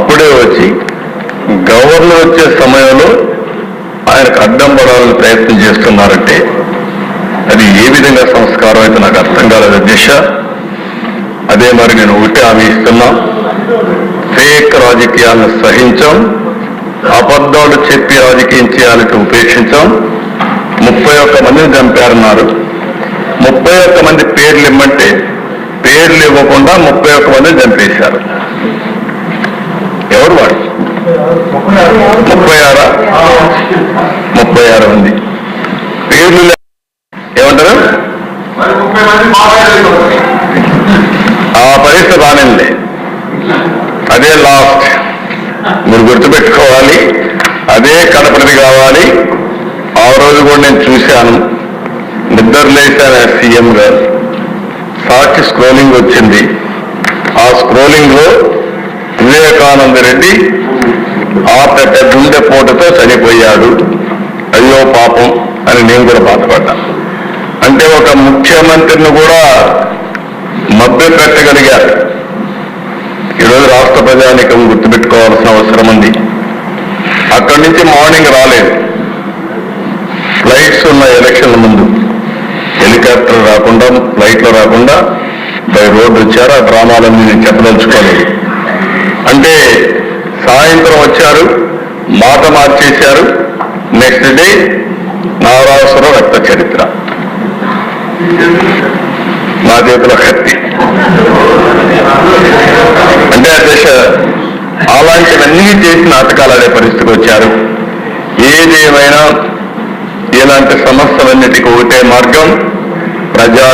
అప్పుడే వచ్చి గవర్నర్ వచ్చే సమయంలో ఆయనకు అడ్డం పడాలని ప్రయత్నం చేస్తున్నారంటే అది ఏ విధంగా సంస్కారం అయితే నాకు అర్థం కాలేదు అధ్యక్ష. అదే మరి నేను ఒకటే హామీ ఇస్తున్నా, ఫేక్ రాజకీయాలను సహించాం, అబద్ధాలు చెప్పి రాజకీయం చేయాలంటే ఉపేక్షించాం. 31 మందిని చంపారన్నారు. 31 మంది పేర్లు ఇమ్మంటే పేర్లు ఇవ్వకుండా 31 మందిని చంపేశారు. ఎవరు వాడు? 36 మంది పేర్లు ఏమంటారు? ఆ పరిస్థితి రానింది. అదే లాస్ట్. మీరు గుర్తుపెట్టుకోవాలి, అదే కడపది కావాలి. ఆ రోజు కూడా నేను చూశాను, నిద్రలేశాను సీఎం గారు. సాక్షి స్క్రోలింగ్ వచ్చింది. ఆ స్క్రోలింగ్ లో వివేకానంద రెడ్డి ఆపేట గుండెపోటుతో చనిపోయాడు, అయ్యో పాపం అని నేను కూడా బాధపడ్డా. అంటే ఒక ముఖ్యమంత్రిని కూడా మభ్య పెట్టగలిగారు. ఈరోజు రాష్ట్ర ప్రజానీకం గుర్తుపెట్టుకోవాల్సిన అవసరం ఉంది. అక్కడి నుంచి మార్నింగ్ రాలేదు, ఫ్లైట్స్ ఉన్న ఎలక్షన్ల ముందు హెలికాప్టర్ రాకుండా ఫ్లైట్లో రాకుండా బై రోడ్డు వచ్చారు. ఆ డ్రామాలన్నీ నేను చెప్పదలుచుకోలేదు. అంటే సాయంత్రం వచ్చారు, మాట మార్చేశారు. నెక్స్ట్ డే నారాసుర రక్త చరిత్ర, నా చేతిలో కత్తి. అంటే అధ్యక్ష అలాంటివన్నీ చేసి నాటకాలు ఆడే పరిస్థితికి వచ్చారు. ఏదేమైనా ఇలాంటి సమస్యలన్నిటికీ ఒకటే మార్గం, ప్రజా